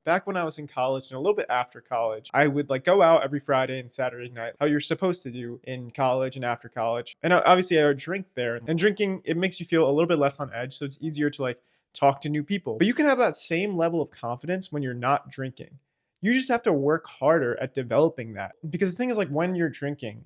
back when I was in college and a little bit after college, I would like go out every Friday and Saturday night, how you're supposed to do in college and after college. And obviously I would drink there. And drinking, it makes you feel a little bit less on edge. So it's easier to like talk to new people. But you can have that same level of confidence when you're not drinking. You just have to work harder at developing that. Because the thing is, like, when you're drinking,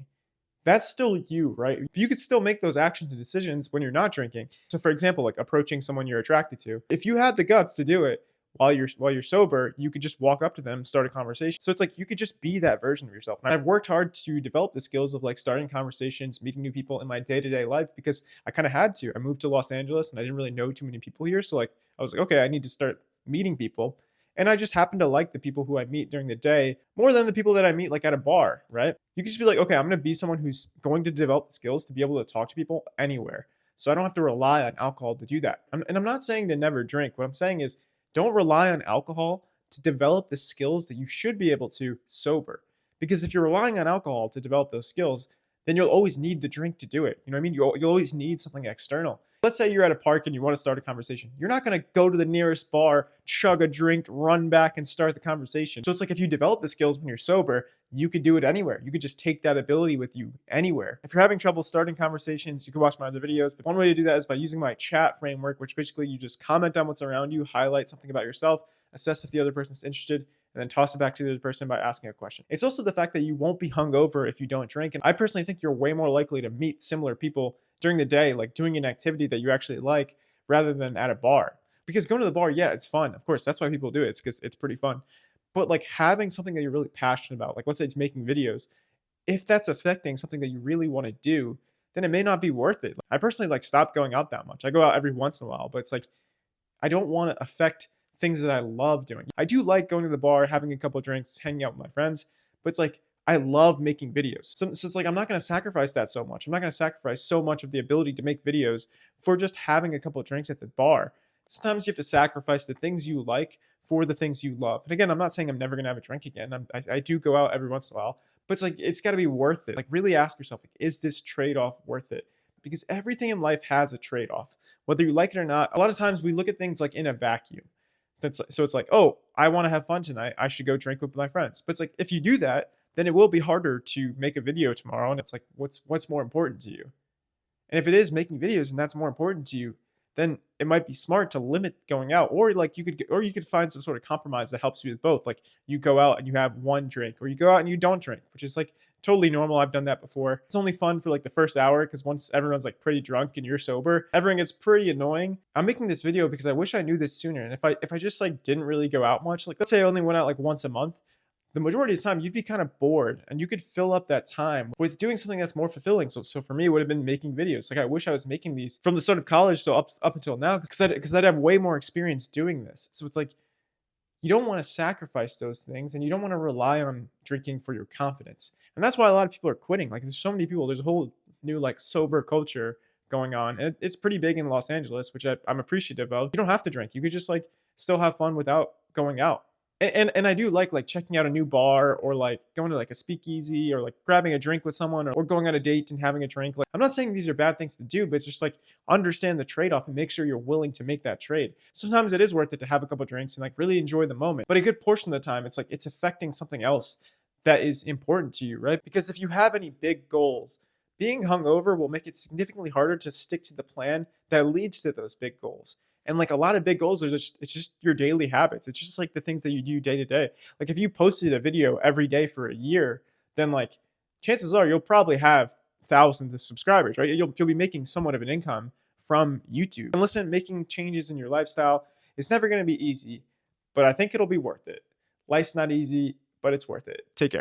that's still you, right? You could still make those actions and decisions when you're not drinking. So for example, like approaching someone you're attracted to. If you had the guts to do it while you're sober, you could just walk up to them, start a conversation. So it's like you could just be that version of yourself. And I've worked hard to develop the skills of like starting conversations, meeting new people in my day-to-day life because I kind of had to. I moved to Los Angeles and I didn't really know too many people here. So like I was like, okay, I need to start meeting people. And I just happen to like the people who I meet during the day more than the people that I meet like at a bar, right? You can just be like, okay, I'm going to be someone who's going to develop the skills to be able to talk to people anywhere. So I don't have to rely on alcohol to do that. And I'm not saying to never drink. What I'm saying is don't rely on alcohol to develop the skills that you should be able to sober. Because if you're relying on alcohol to develop those skills, then you'll always need the drink to do it. You know what I mean? You'll always need something external. Let's say you're at a park and you want to start a conversation. You're not going to go to the nearest bar, chug a drink, run back and start the conversation. So it's like if you develop the skills when you're sober, you could do it anywhere. You could just take that ability with you anywhere. If you're having trouble starting conversations, you can watch my other videos. But one way to do that is by using my chat framework, which basically you just comment on what's around you, highlight something about yourself, assess if the other person's interested, and then toss it back to the other person by asking a question. It's also the fact that you won't be hungover if you don't drink. And I personally think you're way more likely to meet similar people during the day, like doing an activity that you actually like rather than at a bar. Because going to the bar, yeah, it's fun. Of course, that's why people do it. It's because it's pretty fun. But like having something that you're really passionate about, like let's say it's making videos, if that's affecting something that you really want to do, then it may not be worth it. I personally like stopped going out that much. I go out every once in a while, but it's like I don't want to affect things that I love doing. I do like going to the bar, having a couple of drinks, hanging out with my friends, but it's like I love making videos. So it's like I'm not going to sacrifice that so much. I'm not going to sacrifice so much of the ability to make videos for just having a couple of drinks at the bar. Sometimes you have to sacrifice the things you like for the things you love. And again, I'm not saying I'm never going to have a drink again. I do go out every once in a while, but it's like it's got to be worth it. Like really ask yourself, like, is this trade-off worth it? Because everything in life has a trade-off, whether you like it or not. A lot of times we look at things like in a vacuum. So it's like, oh, I want to have fun tonight. I should go drink with my friends. But it's like if you do that, then it will be harder to make a video tomorrow. And it's like, what's more important to you? And if it is making videos and that's more important to you, then it might be smart to limit going out, or like you could find some sort of compromise that helps you with both. Like you go out and you have one drink, or you go out and you don't drink, which is like totally normal. I've done that before. It's only fun for like the first hour because once everyone's like pretty drunk and you're sober, everyone gets pretty annoying. I'm making this video because I wish I knew this sooner. And if I just like didn't really go out much, like let's say I only went out like once a month, the majority of the time you'd be kind of bored and you could fill up that time with doing something that's more fulfilling. So for me, it would have been making videos. Like I wish I was making these from the start of college so up until now because I'd have way more experience doing this. So it's like you don't want to sacrifice those things and you don't want to rely on drinking for your confidence. And that's why a lot of people are quitting. Like there's so many people, there's a whole new like sober culture going on. And it's pretty big in Los Angeles, which I'm appreciative of. You don't have to drink. You could just like still have fun without going out. And I do like checking out a new bar or like going to like a speakeasy or like grabbing a drink with someone or going on a date and having a drink. Like I'm not saying these are bad things to do, but it's just like understand the trade-off and make sure you're willing to make that trade. Sometimes it is worth it to have a couple drinks and like really enjoy the moment. But a good portion of the time, it's like it's affecting something else that is important to you, right? Because if you have any big goals, being hungover will make it significantly harder to stick to the plan that leads to those big goals. And like a lot of big goals are just it's just your daily habits. It's just like the things that you do day to day. Like if you posted a video every day for a year, then like chances are you'll probably have thousands of subscribers, right? You'll be making somewhat of an income from YouTube. And listen, making changes in your lifestyle is never going to be easy, but I think it'll be worth it. Life's not easy, but it's worth it. Take care.